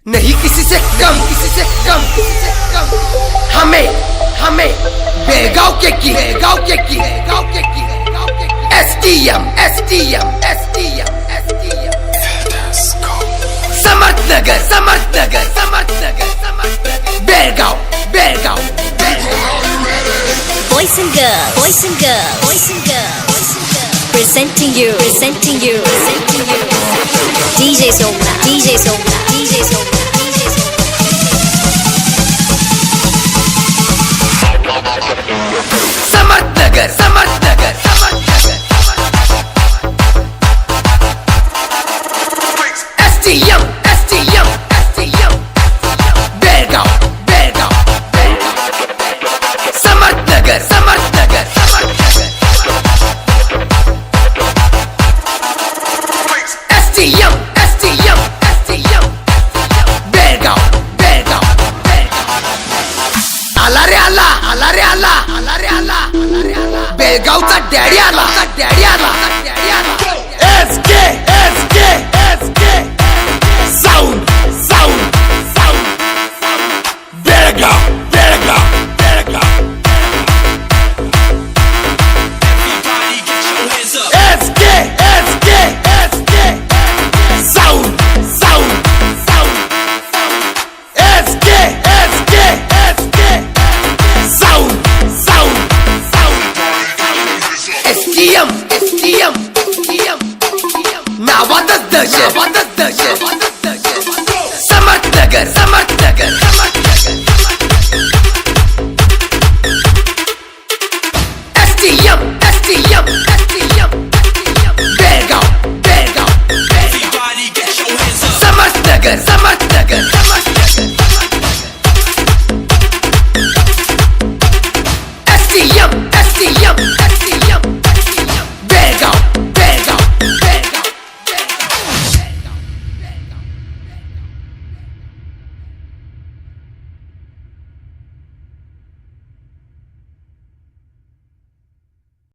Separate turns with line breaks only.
नहीं किसी से कम, किसी से कम, किसी से कम। हमें हमें बेलगांव के की, बेलगांव के की, बेलगांव के की, बेलगांव के की। STM STM STM STM Samarth Nagar, Samarth Nagar, Samarth Nagar, Samarth Nagar. Belgaum Belgaum
Boys and girls, boys and girls, boys and girls, boys and girls. Presenting you, presenting you, presenting you. DJ Samarth, DJ Samarth, DJ Samarth, DJ Samarth.
Samarth Nagar, Samarth Nagar, Samarth Nagar, STM STM STM Belgaum Belgaum Samarth Nagar, Samarth Nagar, Samarth Nagar STM STM STM Belgaum Belgaum आला रे आला, आला रे आला, आला रे आला, आला रे आला। बेलगावचा डॅडी आला, डॅडी आला, डॅडी आला। SK SK SK sound sound sound Belgaum Belgaum Belgaum SK SK SK sound sound sound SK SK SK sound sound sound STM STM STM नावातच दहशत, नावातच दहशत, नावातच दहशत। Samarth Nagar, Samarth Nagar, Samarth Nagar STM STM STM Belgaum Belgaum Samarth Nagar, Samarth Nagar.